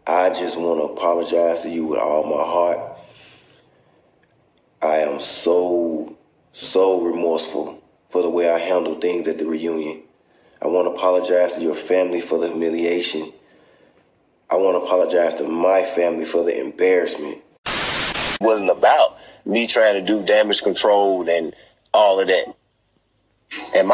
I just want to apologize to you with all my heart. I am so remorseful for the way I handled things at the reunion. I want to apologize to your family for the humiliation. I want to apologize to my family for the embarrassment. It wasn't about me trying to do damage control and all of that. And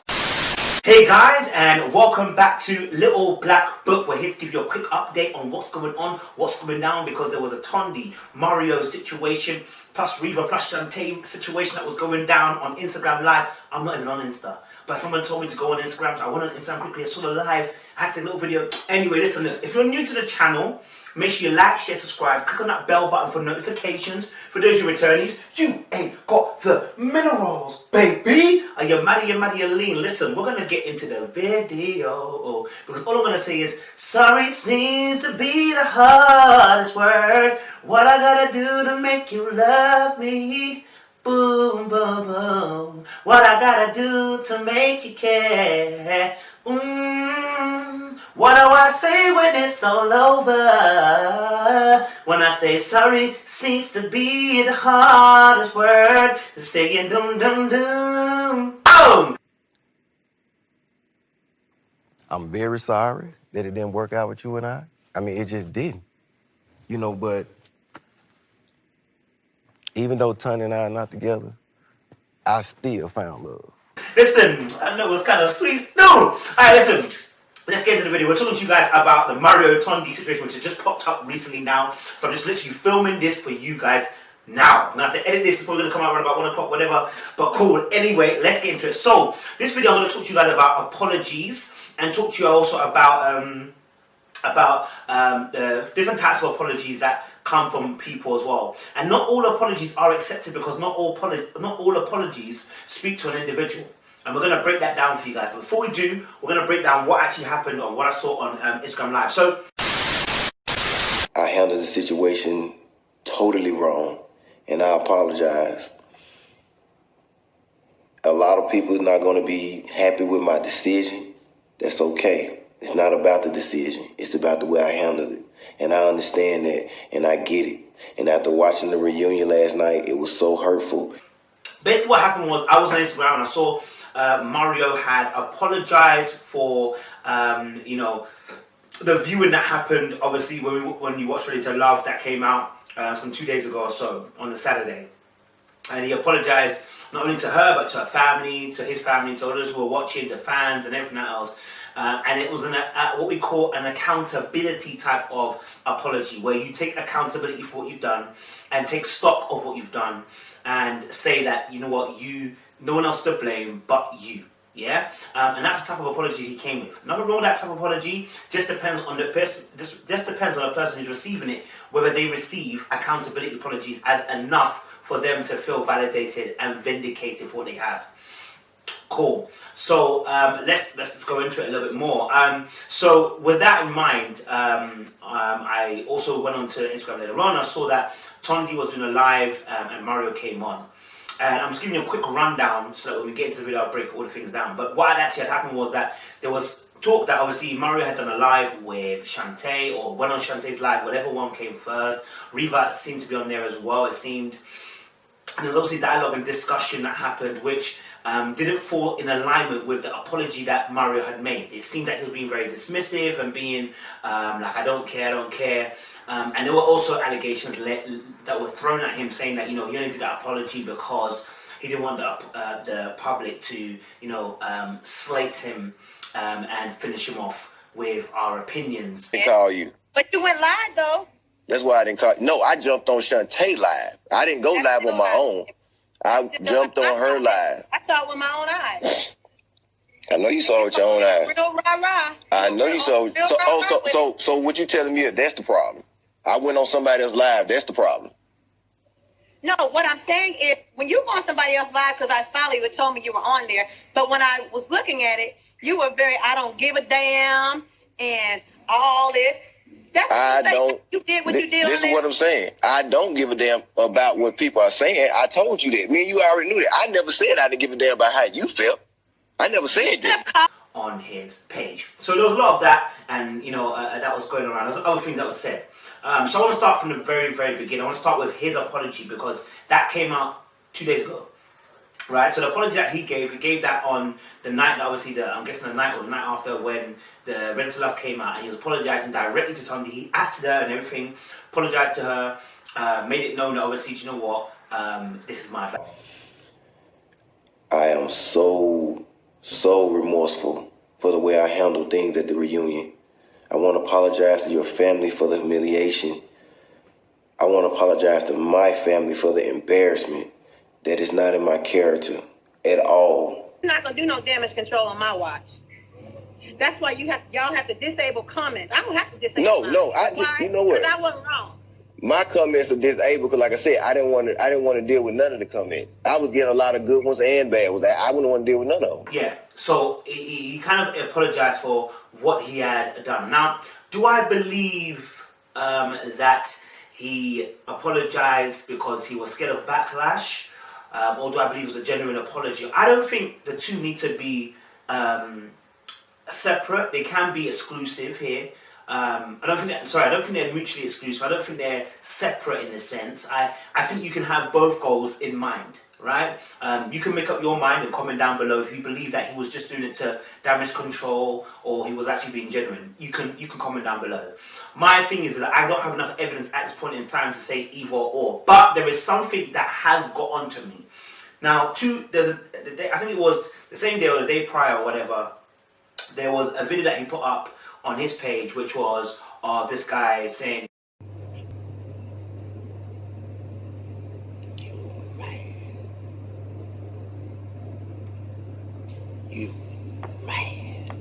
Hey guys, and welcome back to Little Black Book. We're here to give you a quick update on what's going on, what's going down, because there was a Tondy, Mario situation, plus Reva, plus Shantae situation that was going down on Instagram Live. I'm not even on Insta, but someone told me to go on Instagram, so I went on Instagram quickly, I saw the live, I had to take a little video. Anyway, listen, if you're new to the channel, make sure you like, share, subscribe, click on that bell button for notifications. For those who returnees, you ain't got the minerals, baby. Are you mad, you lean? Listen, we're going to get into the video, because all I'm going to say is, sorry seems to be the hardest word. What I got to do to make you love me? Boom, boom, boom. What I got to do to make you care? What do I say when it's all over? When I say sorry seems to be the hardest word. Saying dum dum dum. Boom! I'm very sorry that it didn't work out with you and I. I mean, it just didn't. You know, but even though Tondy and I are not together, I still found love. Listen, I know it was kind of sweet. No! Alright, listen. Let's get into the video. We're talking to you guys about the Mario Tondy situation, which has just popped up recently now. So I'm just literally filming this for you guys now. I'm going to have to edit this. It's probably going to come out around about 1 o'clock, whatever. But cool. Anyway, let's get into it. So, this video I'm going to talk to you guys about apologies. And talk to you also about the different types of apologies that come from people as well. And not all apologies are accepted, because not all apologies speak to an individual. And we're going to break that down for you guys. But before we do, we're going to break down what actually happened or what I saw on Instagram Live. So, I handled the situation totally wrong, and I apologize. A lot of people are not going to be happy with my decision. That's okay. It's not about the decision. It's about the way I handled it. And I understand that, and I get it. And after watching the reunion last night, it was so hurtful. Basically what happened was, I was on Instagram and I saw Mario had apologized for, the viewing that happened, obviously, when you watched Ready to Love, that came out some 2 days ago or so, on the Saturday. And he apologized not only to her, but to her family, to his family, to others who were watching, the fans and everything else. And it was what we call an accountability type of apology, where you take accountability for what you've done and take stock of what you've done and say that, you know what, no one else to blame but you. Yeah? And that's the type of apology he came with. Nothing wrong with that type of apology. Just depends on the person. Just depends on the person who's receiving it, whether they receive accountability apologies as enough for them to feel validated and vindicated for what they have. Cool. So let's go into it a little bit more. So with that in mind, I also went on to Instagram later on. I saw that Tondy was doing a live and Mario came on. And I'm just giving you a quick rundown so that when we get into the video, I'll break all the things down. But what actually had happened was that there was talk that obviously Mario had done a live with Shantae, or went on Shantae's live, whatever one came first. Reva seemed to be on there as well, it seemed. And there was obviously dialogue and discussion that happened, which didn't fall in alignment with the apology that Mario had made. It seemed that he was being very dismissive and being like, I don't care. And there were also allegations that were thrown at him saying that, he only did that apology because he didn't want the public to, slate him and finish him off with our opinions. I call you. But you went live, though. That's why I didn't call. No, I jumped on Shantae live. I didn't go live on my own. I jumped on her live. I saw it with my own eyes. I know you saw it with your own eyes. Real rah-rah. I know you saw it. So what you telling me, that's the problem? I went on somebody else's live. That's the problem. No, what I'm saying is, when you go on somebody else's live, because I finally you told me you were on there, but when I was looking at it, you were very, I don't give a damn, and all this. That's what you did what you did. This is what I'm saying. I don't give a damn about what people are saying. I told you that. Me and you already knew that. I never said I didn't give a damn about how you felt. I never said that. on his page. So there was a lot of that, and that was going around. There's other things that were said. So I want to start from the very, very beginning. I want to start with his apology, because that came out 2 days ago. Right, so the apology that he gave that on the night that obviously I'm guessing the night or the night after when the Ready to Love came out, and he was apologizing directly to Tondy. He acted her and everything, apologized to her, made it known that obviously, you know what, this is my bad. I am so remorseful for the way I handled things at the reunion. I want to apologize to your family for the humiliation. I want to apologize to my family for the embarrassment. That is not in my character at all. I'm not gonna do no damage control on my watch. That's why y'all have to disable comments. I don't have to disable. No, you know what? Because I wasn't wrong. My comments are disabled because, like I said, I didn't want to deal with none of the comments. I was getting a lot of good ones and bad ones. I wouldn't want to deal with none of them. Yeah. So he kind of apologized for what he had done. Now, do I believe that he apologized because he was scared of backlash? Or do I believe it was a genuine apology? I don't think the two need to be separate. They can be exclusive here. I don't think they're mutually exclusive. I don't think they're separate in a sense. I think you can have both goals in mind, right? You can make up your mind and comment down below if you believe that he was just doing it to damage control or he was actually being genuine. You can comment down below. My thing is that I don't have enough evidence at this point in time to say either or, but there is something that has got onto me. Now, I think it was the same day or the day prior or whatever, there was a video that he put up on his page, which was of this guy saying, You mad.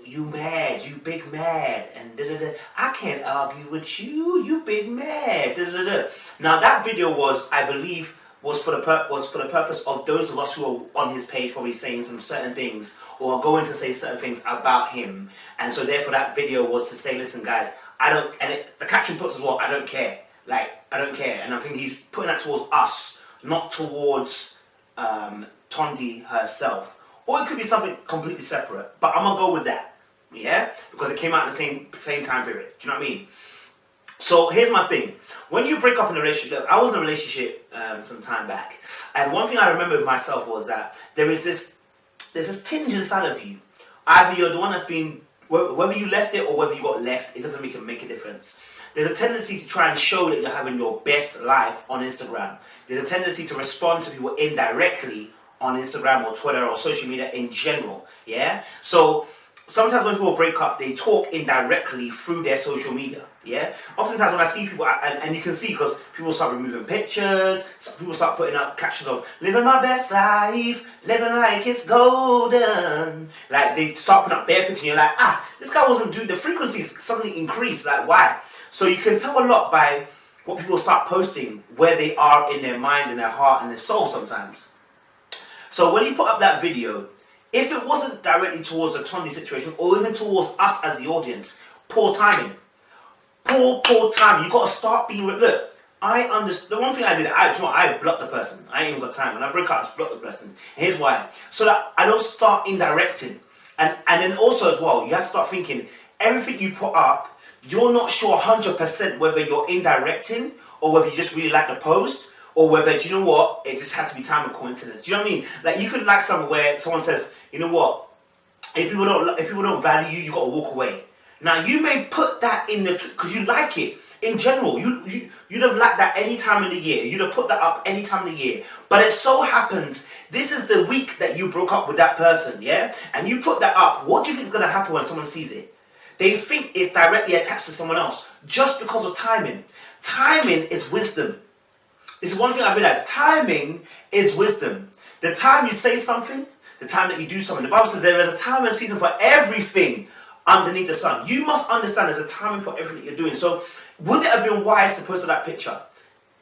You mad, you big mad, and da-da-da. I can't argue with you, you big mad, da-da-da. Now that video was, I believe, was for the purpose of those of us who are on his page probably saying some certain things or are going to say certain things about him, and so therefore that video was to say, listen guys, the caption puts as well, I don't care, I don't care, and I think he's putting that towards us, not towards Tondy herself, or it could be something completely separate, but I'm gonna go with that, yeah, because it came out in the same time period. Do you know what I mean? So here's my thing. When you break up in a relationship, look, I was in a relationship some time back, and one thing I remember with myself was that there's this tinge inside of you. Either you're the one that's been, whether you left it or whether you got left, it doesn't make a difference. There's a tendency to try and show that you're having your best life on Instagram. There's a tendency to respond to people indirectly on Instagram or Twitter or social media in general, yeah? So sometimes when people break up, they talk indirectly through their social media, yeah? Oftentimes when I see people, and you can see because people start removing pictures, people start putting up captions of, living my best life, living like it's golden. Like, they start putting up bare pictures and you're like, this guy wasn't doing, the frequencies suddenly increased, like why? So you can tell a lot by what people start posting, where they are in their mind, in their heart, and their soul sometimes. So when you put up that video, if it wasn't directly towards the Tondy situation or even towards us as the audience, poor timing. Poor timing. You got to start being... Look, I understand. The one thing I did, I blocked the person. I ain't even got time. When I break up, I just block the person. And here's why. So that I don't start indirecting. And then also as well, you have to start thinking, everything you put up, you're not sure 100% whether you're indirecting or whether you just really like the post, or whether, do you know what, it just had to be time and coincidence. Do you know what I mean? Like, you could like something where someone says, you know what, if people don't value you, you got to walk away. Now, you may put that in the, because you like it. In general, you'd have liked that any time of the year. You'd have put that up any time of the year. But it so happens, this is the week that you broke up with that person, yeah? And you put that up. What do you think is going to happen when someone sees it? They think it's directly attached to someone else just because of timing. Timing is wisdom. This is one thing I realized. Timing is wisdom. The time you say something, the time that you do something. The Bible says there is a time and a season for everything underneath the sun. You must understand there's a timing for everything you're doing. So would it have been wise to post that picture?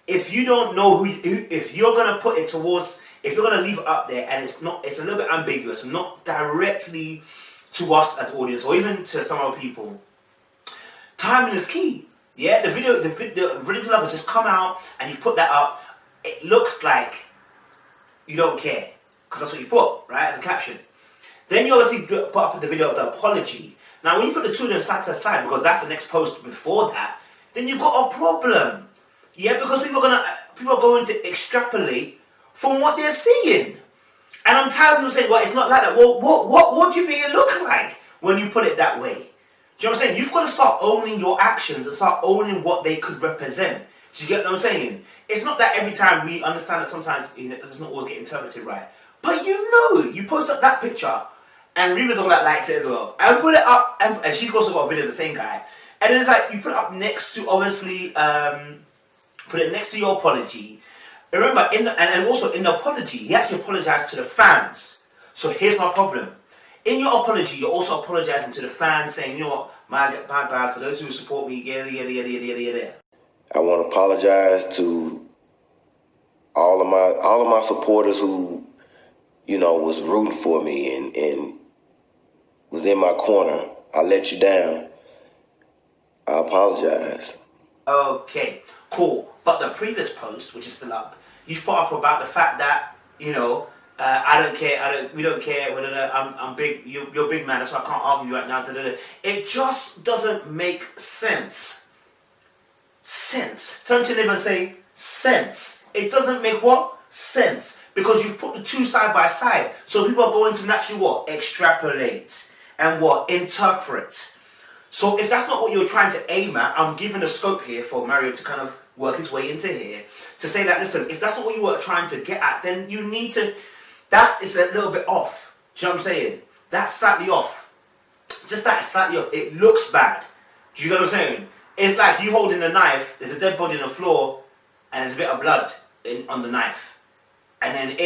If you don't know if you're going to put it towards, if you're going to leave it up there and it's a little bit ambiguous, not directly to us as audience or even to some other people, timing is key. Yeah, the Ready to Love has just come out and you put that up. It looks like you don't care. because that's what you put, right, as a caption. Then you obviously put up the video of the apology. Now, when you put the two of them side to side, because that's the next post before that, then you've got a problem. Yeah, because people are going to extrapolate from what they're seeing. And I'm tired of them saying, well, it's not like that. Well, what do you think it looks like when you put it that way? Do you know what I'm saying? You've got to start owning your actions and start owning what they could represent. Do you get what I'm saying? It's not that every time we understand that sometimes it does not always get interpreted right. But you post up that picture, and Reba's all that likes it as well. And put it up, and she's also got a video of the same guy. And then it's like, you put it up next to, obviously, put it next to your apology. Remember, and also in the apology, he actually apologized to the fans. So here's my problem. In your apology, you're also apologizing to the fans, saying, you know what, my bad, for those who support me, yada. I want to apologize to all of my supporters who, was rooting for me and was in my corner. I let you down. I apologize. Okay, cool. But the previous post, which is still up, you've put up about the fact that, I don't care, we don't care, I'm big, you're big man, that's why I can't argue right now, It just doesn't make sense. Turn to your neighbor and say, sense. It doesn't make what? Sense. Because you've put the two side by side. So people are going to naturally what? Extrapolate. And what? Interpret. So if that's not what you're trying to aim at, I'm giving a scope here for Mario to kind of work his way into here. To say that, listen, if that's not what you were trying to get at, then you need to, that is a little bit off. Do you know what I'm saying? That's slightly off. Just that, slightly off. It looks bad. Do you get what I'm saying? It's like you holding a knife, there's a dead body on the floor, and there's a bit of blood on the knife. And then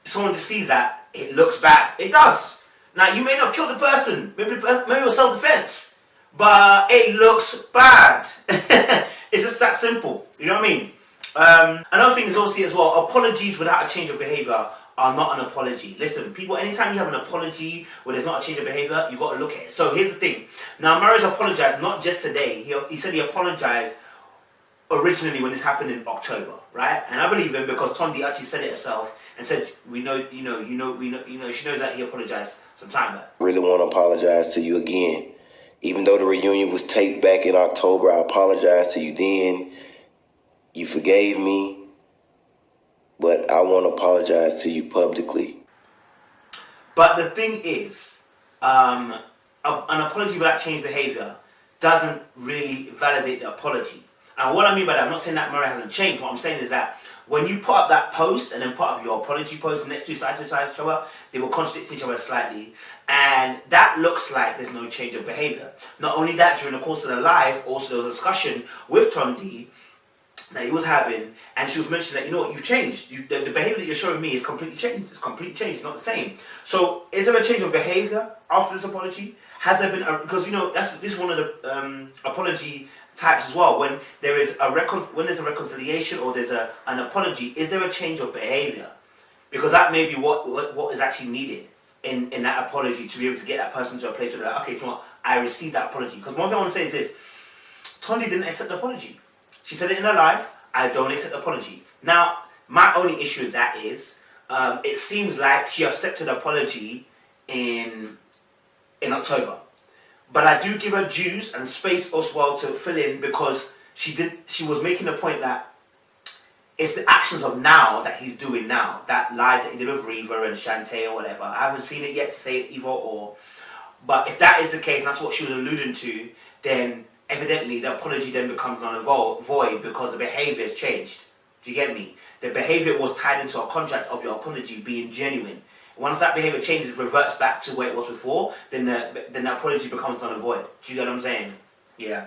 someone just sees that, it looks bad. It does. Now, you may not kill the person, maybe it was self-defense, but it looks bad. It's just that simple. You know what I mean? Another thing is obviously as well, apologies without a change of behavior are not an apology. Listen, people, anytime you have an apology where there's not a change of behavior, you got to look at it. So here's the thing. Now, Mario's apologized not just today. He said he apologized originally when this happened in October, right? And I believe him because Tondy actually said it herself and said, she knows that he apologized some time back. Really want to apologize to you again. Even though the reunion was taped back in October, I apologize to you then. You forgave me, but I want to apologize to you publicly. But the thing is, an apology without changed behavior doesn't really validate the apology. And what I mean by that, I'm not saying that Mario hasn't changed. What I'm saying is that when you put up that post and then put up your apology post next to side to side each other, they will contradict each other slightly. And that looks like there's no change of behavior. Not only that, during the course of the live, also there was a discussion with Tondy that he was having, and she was mentioning that, you know what, you've changed. The behavior that you're showing me is completely changed. It's completely changed. It's not the same. So, is there a change of behavior after this apology? Has there been because this is one of the apology types as well. When there is when there's a reconciliation or there's an apology, is there a change of behavior? Because that may be what is actually needed in that apology to be able to get that person to a place where they're like, okay, you know what, I received that apology. Because one thing I want to say is this: Tondy didn't accept the apology. She said it in her live, I don't accept the apology. Now, my only issue with that is, it seems like she accepted the apology in October. But I do give her dues and space as well to fill in, because she was making the point that it's the actions of now that he's doing now. That live that he did with Reva and Shantae or whatever. I haven't seen it yet to say it either or. But if that is the case, and that's what she was alluding to, then evidently the apology then becomes null and void because the behavior has changed. Do you get me? The behavior was tied into a contract of your apology being genuine. Once that behavior changes, reverts back to where it was before, then the apology becomes null and void. Do you get what I'm saying? Yeah.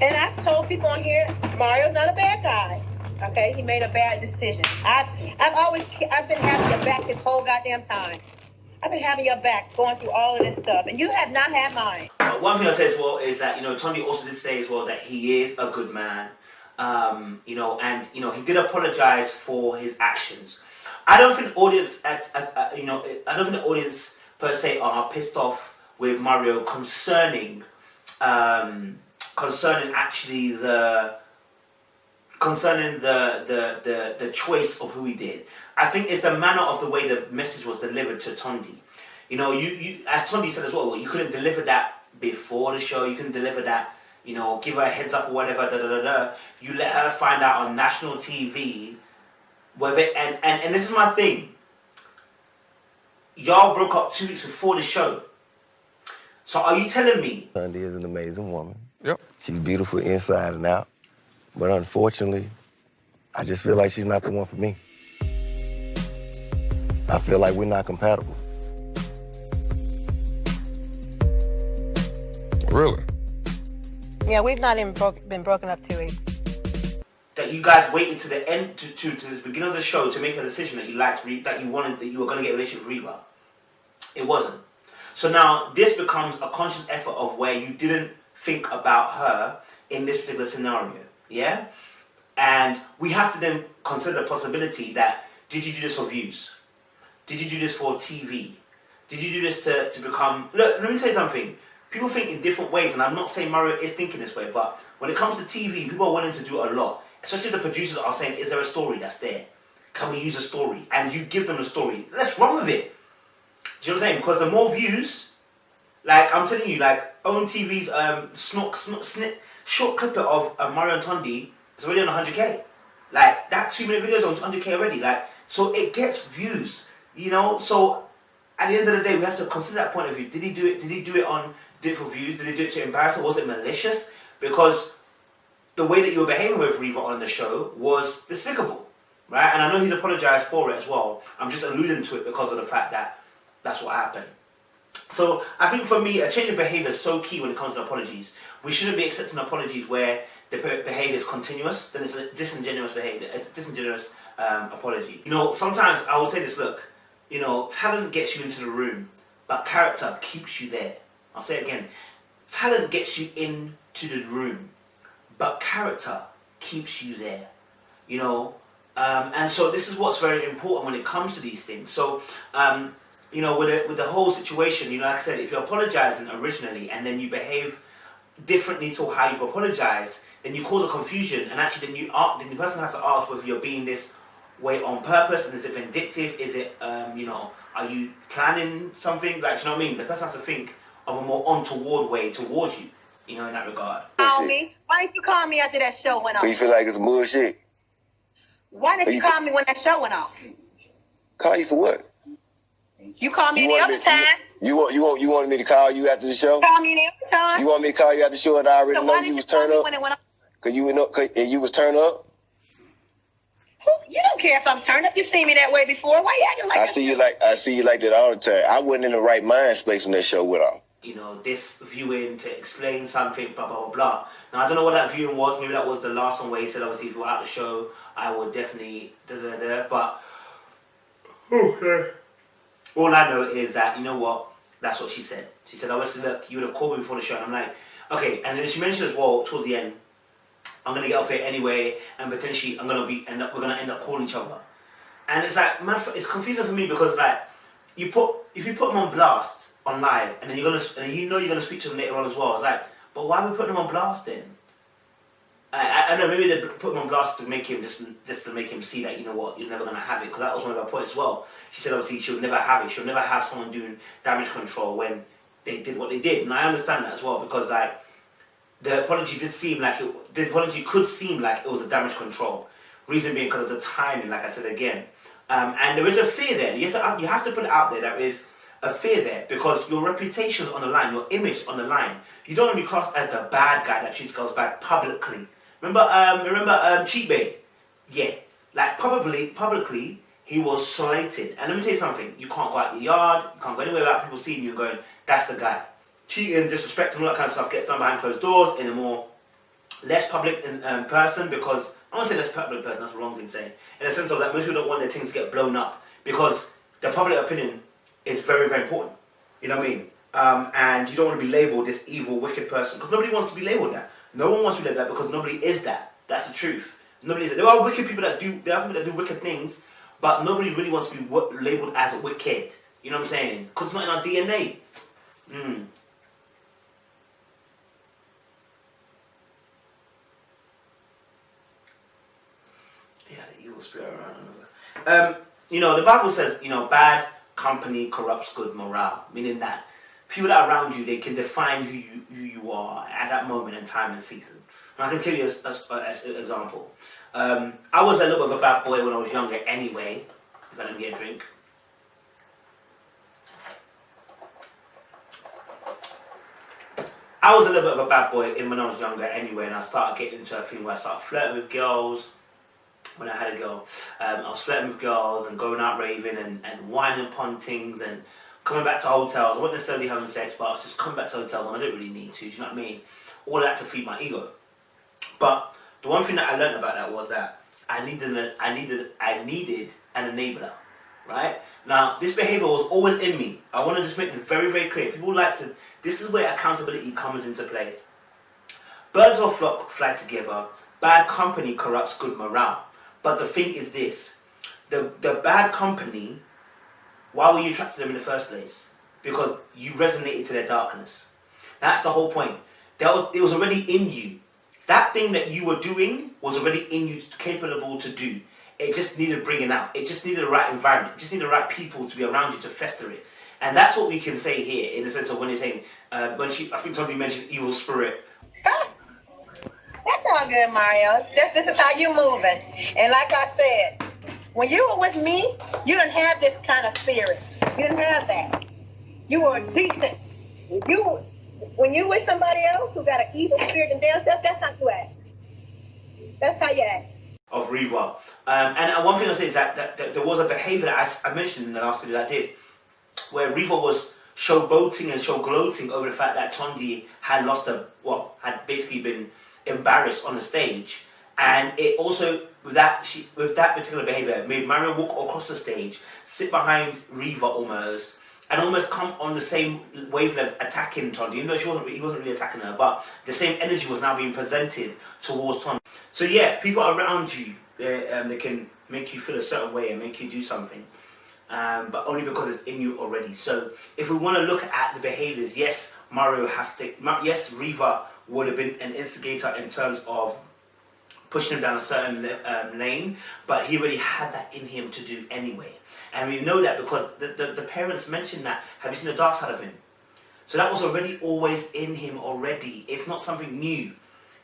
And I've told people on here, Mario's not a bad guy. Okay, he made a bad decision. I've been having your back this whole goddamn time. I've been having your back going through all of this stuff, and you have not had mine. One thing I say as well is that, Tondy also did say as well that he is a good man. And he did apologize for his actions. I don't think the audience I don't think the audience per se are pissed off with Mario concerning actually the concerning the choice of who he did. I think it's the manner of the way the message was delivered to Tondy. You know, you as Tondy said as well, you couldn't deliver that before the show. You couldn't deliver that, you know, give her a heads up or whatever. You let her find out on national TV. Whether and this is my thing. Y'all broke up 2 weeks before the show. So are you telling me? Tondy is an amazing woman. Yep. She's beautiful inside and out. But unfortunately, I just feel like she's not the one for me. I feel like we're not compatible. Really? Yeah, we've not even been broken up 2 weeks. That you guys waited to the end to the beginning of the show to make a decision that you liked, that you wanted, that you were going to get a relationship with Reba. It wasn't. So now this becomes a conscious effort of where you didn't think about her in this particular scenario, yeah? And we have to then consider the possibility that, did you do this for views? Did you do this for TV? Did you do this to become... Look, let me tell you something. People think in different ways, and I'm not saying Mario is thinking this way, but when it comes to TV, people are willing to do a lot. Especially the producers are saying, is there a story that's there? Can we use a story? And you give them a story. Let's run with it. Do you know what I'm saying? Because the more views, like I'm telling you, like Own TV's short clip of Mario and Tondy is already on 100k. Like that 2-minute video is on 100k already. Like, so it gets views, you know. So at the end of the day, we have to consider that point of view. Did he do it? Did he do it for views? Did he do it to embarrass her? Was it malicious? Because the way that you were behaving with Reba on the show was despicable, right? And I know he's apologized for it as well. I'm just alluding to it because of the fact that that's what happened. So I think for me, a change of behavior is so key when it comes to apologies. We shouldn't be accepting apologies where the behavior is continuous. Then it's a disingenuous behavior. It's a disingenuous apology. You know, sometimes I will say this, look, you know, talent gets you into the room, but character keeps you there. I'll say it again. Talent gets you into the room, but character keeps you there, you know. And so this is what's very important when it comes to these things. So, you know, with the whole situation, you know, like I said, if you're apologizing originally and then you behave differently to how you've apologized, then you cause a confusion, and actually then the person has to ask whether you're being this way on purpose, and is it vindictive? Is it, you know, are you planning something? Like, do you know what I mean? The person has to think of a more untoward way towards you, you know, in that regard. Call me. Why didn't you call me after that show went off? Do you feel like it's bullshit? Why didn't you call me when that show went off? Call you for what? You called me the other time. You wanted me to call you after the show? Call me the other time. You want me to call you after the show and I already know you was turned up? When it went off? Cause you was turned up? You don't care if I'm turned up. You seen me that way before. Why you acting like I see you like that all the time. I wasn't in the right mind space when that show went off. You know, this viewing to explain something, blah, blah, blah, blah. Now, I don't know what that viewing was. Maybe that was the last one where he said, obviously, if you were at the show, I would definitely, but all I know is that, you know what, that's what she said. She said, obviously, look, you would have called me before the show. And I'm like, okay. And then she mentioned as well, towards the end, I'm going to get off here anyway, and potentially we're going to end up calling each other. And it's like, man, it's confusing for me because, like, if you put them on blast on live, and then you're gonna speak to them later on as well. It's like, but why are we putting them on blast then? I don't know, maybe they put him on blast to make him just to make him see that, you know what, you're never gonna have it, because that was one of her points as well. She said obviously she'll never have it. She'll never have someone doing damage control when they did what they did, and I understand that as well, because like the apology could seem like it was a damage control. Reason being because of the timing, like I said again, and there is a fear there. You have to put it out there. There is a fear there because your reputation's on the line, your image on the line. You don't want to be classed as the bad guy that treats girls bad publicly. Remember Cheat Bay? Yeah, like publicly he was slated. And let me tell you something: you can't go out your yard, you can't go anywhere without people seeing you and going, "That's the guy." Cheating, disrespect, and all that kind of stuff gets done behind closed doors in a more less public person, because I won't say less public person. That's the wrong thing to say. In the sense of that most people don't want their things to get blown up because the public opinion is very, very important. You know what I mean? And you don't want to be labelled this evil, wicked person, because nobody wants to be labelled that. No one wants to be labelled that because nobody is that. That's the truth. Nobody is that. There are wicked people that do. There are people that do wicked things, but nobody really wants to be labelled as a wicked. You know what I'm saying? Because it's not in our DNA. spirit around. You know, the Bible says, you know, bad company corrupts good morale, meaning that people that are around you, they can define who you are at that moment in time and season. And I can give you as an example. I was a little bit of a bad boy when I was younger anyway. If I didn't get a drink. I was a little bit of a bad boy when I was younger anyway, and I started getting into a thing where I started flirting with girls. When I had a girl, I was flirting with girls and going out raving and whining upon things and coming back to hotels. I wasn't necessarily having sex, but I was just coming back to hotels when I didn't really need to, do you know what I mean? All that to feed my ego. But the one thing that I learned about that was that I needed an enabler, right? Now, this behavior was always in me. I want to just make it very, very clear. People like to, this is where accountability comes into play. Birds of a flock fly together. Bad company corrupts good morale. But the thing is this, the bad company, why were you attracted to them in the first place? Because you resonated to their darkness. That's the whole point. It was already in you. That thing that you were doing was already in you, capable to do. It just needed bringing out. It just needed the right environment. It just needed the right people to be around you to fester it. And that's what we can say here, in the sense of when you're saying, I think somebody mentioned evil spirit. That's all good, Mario. This is how you moving. And like I said, when you were with me, you didn't have this kind of spirit. You didn't have that. You were decent. When you with somebody else who got an evil spirit and damn self, that's how you act. That's how you act. Of Riva. And one thing I'll say is that there was a behavior that I mentioned in the last video that I did, where Riva was showboating and gloating over the fact that Tondy had had basically been embarrassed on the stage, and it also with that particular behavior made Mario walk across the stage, sit behind Riva almost, and almost come on the same wavelength attacking Tondy, even though he wasn't really attacking her, but the same energy was now being presented towards Tondy. So yeah, people around you, they can make you feel a certain way and make you do something, but only because it's in you already. So if we want to look at the behaviors, yes, Riva would have been an instigator in terms of pushing him down a certain lane, but he already had that in him to do anyway. And we know that because the parents mentioned that, have you seen the dark side of him? So that was already always in him already. It's not something new.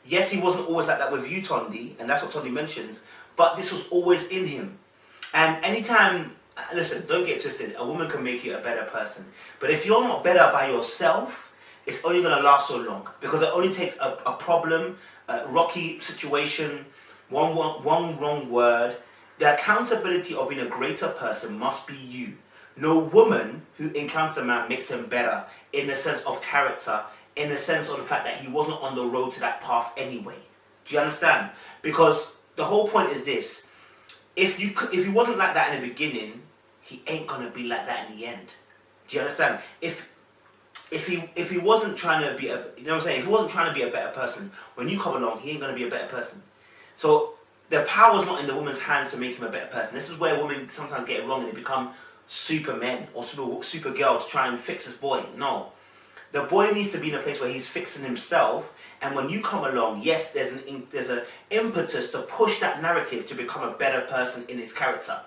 Yes, he wasn't always like that with you, Tondy, and that's what Tondy mentions, but this was always in him. And anytime, listen, don't get twisted, a woman can make you a better person. But if you're not better by yourself, it's only going to last so long, because it only takes a problem, a rocky situation, one wrong word. The accountability of being a greater person must be you. No woman who encounters a man makes him better in the sense of character, in the sense of the fact that he wasn't on the road to that path anyway. Do you understand? Because the whole point is this: if he wasn't like that in the beginning, he ain't gonna be like that in the end. Do you understand? If he wasn't trying to be if he wasn't trying to be a better person, when you come along, he ain't gonna be a better person. So the power's not in the woman's hands to make him a better person. This is where women sometimes get it wrong and they become supermen or super girls to try and fix this boy. No. The boy needs to be in a place where he's fixing himself, and when you come along, yes, there's an impetus to push that narrative to become a better person in his character.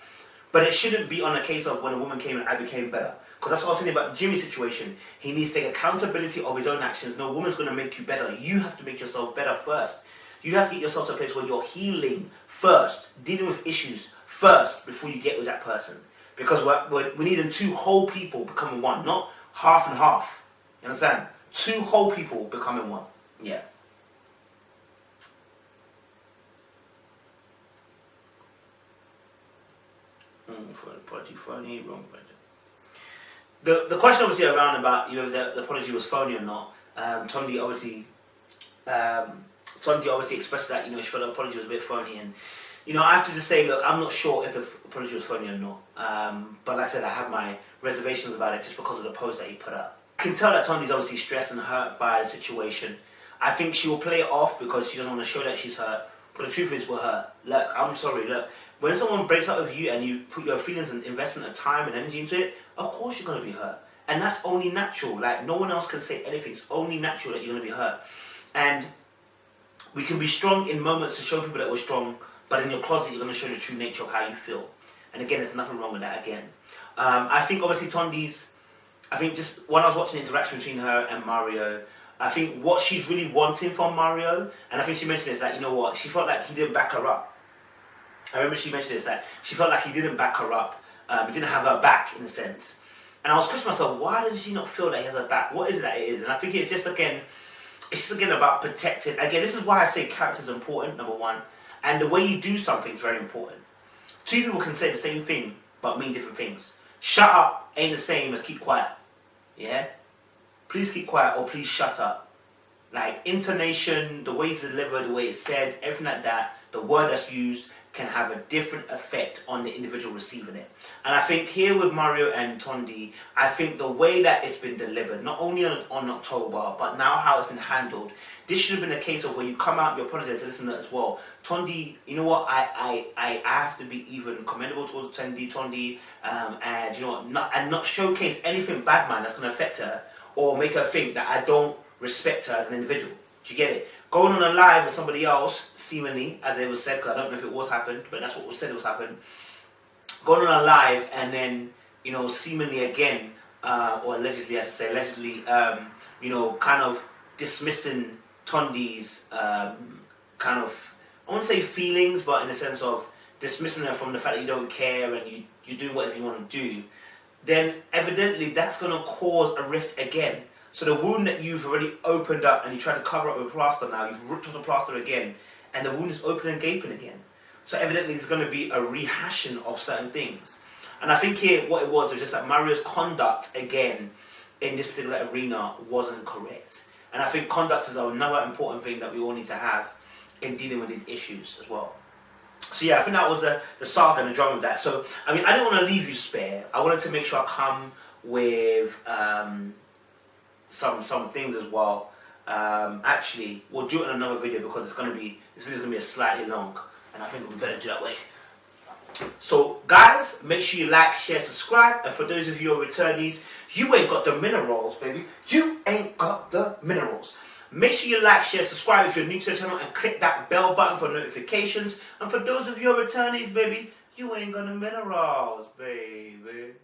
But it shouldn't be on a case of when a woman came and I became better. Because that's what I was saying about Jimmy's situation. He needs to take accountability of his own actions. No woman's going to make you better. You have to make yourself better first. You have to get yourself to a place where you're healing first, dealing with issues first before you get with that person. Because we need two whole people becoming one, not half and half. You understand? Two whole people becoming one. Yeah. For an apology, phony, wrong. The question obviously around about the apology was phony or not. Tondy obviously expressed that she felt the apology was a bit phony, and I have to just say, look, I'm not sure if the apology was phony or not. But like I said, I have my reservations about it just because of the post that he put up. I can tell that Tondy's obviously stressed and hurt by the situation. I think she will play it off because she doesn't want to show that she's hurt. But the truth is, we're hurt. Look, I'm sorry. Look, when someone breaks up with you and you put your feelings and investment of time and energy into it, of course you're going to be hurt. And that's only natural. Like, no one else can say anything. It's only natural that you're going to be hurt. And we can be strong in moments to show people that we're strong, but in your closet, you're going to show the true nature of how you feel. And again, there's nothing wrong with that again. I think obviously Tondy's, I think just when I was watching the interaction between her and Mario, I think what she's really wanting from Mario, and I think she mentioned this, that, you know what, she felt like he didn't back her up. I remember she mentioned this, that she felt like he didn't back her up. He didn't have her back, in a sense. And I was questioning myself, why does she not feel that he has her back? What is it that it is? And I think it's just again about protecting. Again, this is why I say character is important, number one. And the way you do something is very important. Two people can say the same thing, but mean different things. Shut up ain't the same as keep quiet. Yeah? Please keep quiet or please shut up. Like intonation, the way it's delivered, the way it's said, everything like that, the word that's used can have a different effect on the individual receiving it. And I think here with Mario and Tondy, I think the way that it's been delivered, not only on October, but now how it's been handled, this should have been a case of where you come out, you apologize to listener as well. Tondy, you know what, I have to be even commendable towards Tondy, and you know what, not showcase anything bad, man, that's going to affect her, or make her think that I don't respect her as an individual. Do you get it? Going on a live with somebody else, seemingly, as it was said, because I don't know if it was happened, but that's what was said it was happened. Going on a live and then, you know, seemingly again, or allegedly, I should say, allegedly, you know, kind of dismissing Tondy's kind of, I won't say feelings, but in the sense of dismissing her from the fact that you don't care and you do whatever you want to do, then evidently that's going to cause a rift again. So the wound that you've already opened up and you try to cover up with plaster now, you've ripped off the plaster again, and the wound is open and gaping again. So evidently there's going to be a rehashing of certain things. And I think here what it was just that Mario's conduct, again, in this particular arena wasn't correct. And I think conduct is another important thing that we all need to have in dealing with these issues as well. So yeah, I think that was the saga and the drama of that. So, I mean, I didn't want to leave you spare. I wanted to make sure I come with some things as well. Actually, we'll do it in another video because this video's gonna be a slightly long, and I think we better do that way. So guys, make sure you like, share, subscribe, and for those of you who are returnees, you ain't got the minerals, baby. You ain't got the minerals. Make sure you like, share, subscribe if you're new to the channel, and click that bell button for notifications. And for those of you who are returnees, baby, you ain't got the minerals, baby.